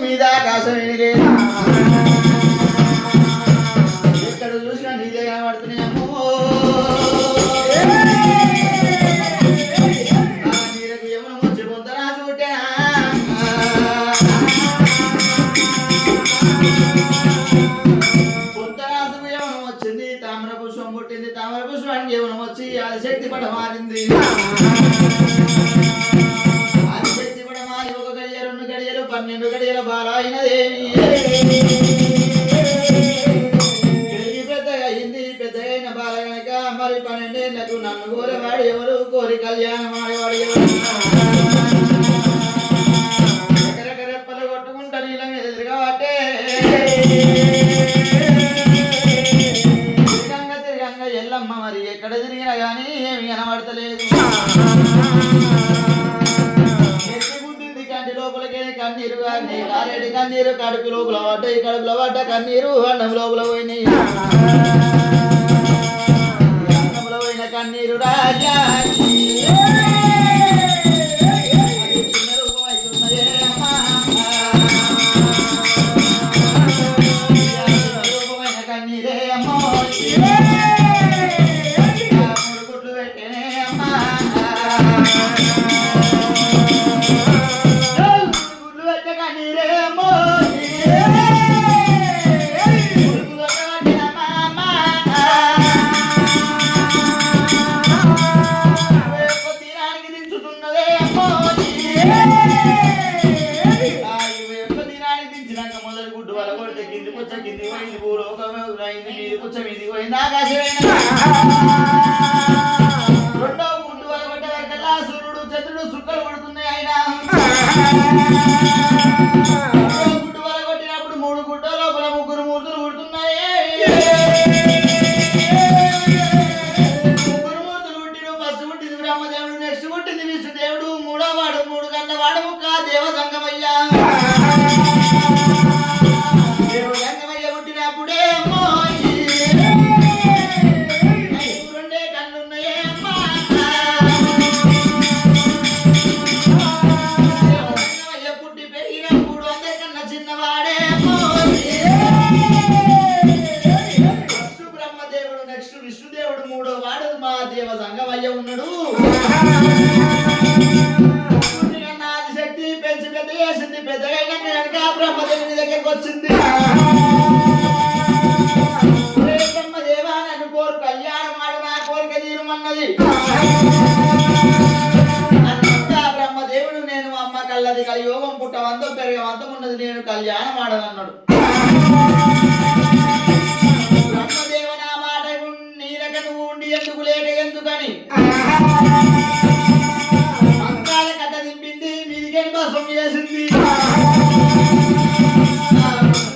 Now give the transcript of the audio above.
మీద ఆకాశమేమి లేదు ఎక్కడ చూసినా నీదే కనబడుతున్నాయి అమ్మో నీరకు యమున వచ్చి పొందరా చూటా పొంతరాసుకు యమునం వచ్చింది తామర పుష్పం పుట్టింది తామర పుష్పానికి యమునం వచ్చి అది శక్తి పడ మారింది ఆదిశక్తి పడ మారి 1 గడియ 2 గడియలు 12 గడియల బాల అయినదేమి పెద్దగా అయింది పెద్దగా అయిన బాల కనుక మరి 12 ఏళ్లకు నన్ను కోరేవాడు ఎవరు కోరి కళ్యాణం ఆడేవాడు ఎవరు రెప్పలు కొట్టుకుంటా నీళ్ళ మీద తిరగబట్టే తిరగంగా ఎల్లమ్మ మరి ఎక్కడ తిరిగినా గానీ ఏమి కనబడతలేదు కంటి లోపలికి కన్నీరు కానీ కారేడి కన్నీరు కడుపు లోపల పడ్డాయి కడుపులో పడ్డ కన్నీరు అన్నం లోపల పోయినాయి అన్నంలో పోయిన కన్నీరు రాజా కన్నీరే అమ్మో ముడుగుట్లు పెట్టేనే అమ్మా ముడుగుట్లు పెట్టే కన్నీరే అమ్మో తీరానికి దించుతున్నదే అమ్మో దించినాక మొదటి గుడ్డు వల్ల కొడితే కింది పుచ్చ కింది పోయింది భూలోకమే మీది పుచ్చ మీది పోయింది ఆకాశమైన రెండో గుడ్డు వల్ల కొట్టే వరకల్లా సూర్యుడు చంద్రుడు సుక్కలు పడుతున్నాయి ఆయన గుడ్డు వల్ల కొట్టినప్పుడు 3 గుడ్డ లోపల 3 మూర్తులు పుడుతున్నాయి 3 మూర్తులు పుట్టిన ఫస్ట్ పుట్టింది బ్రహ్మదేవుడు నెక్స్ట్ పుట్టింది విష్ణుదేవుడు 3వ వాడు 3 గంట వాడు ముక్క దేవ సంగమయ్యా దేవగంగమయ్య పుట్టినప్పుడే అమ్మో 2 కన్నున్నాయే అమ్మా దేవగంగమయ్య పుట్టి పెరిగినప్పుడు అందరికన్నా చిన్నవాడే అమ్మో ఫస్ట్ బ్రహ్మదేవుడు నెక్స్ట్ విష్ణుదేవుడు 3వ వాడు మా దేవ సంగమయ్య ఉన్నాడు ఆదిశక్తి పెంచి పెద్ద చేసింది పెద్దగా కనుక బ్రహ్మదేవుని దగ్గరికి వచ్చింది బ్రహ్మదేవా నన్ను కోరు కళ్యాణం ఆడు నా కోరిక తీరుమన్నది బ్రహ్మదేవుడు నేను అమ్మ కల్లది కలియోగం పుట్టవంతం పెరగవంతం ఉన్నది నేను కళ్యాణం ఆడనన్నాడు బ్రహ్మదేవ నా మాట నీలక నువ్వు ఉండి ఎందుకు లేక ఎందుకని అంకాల కథ దింపింది మీదికేం కోసం చేసింది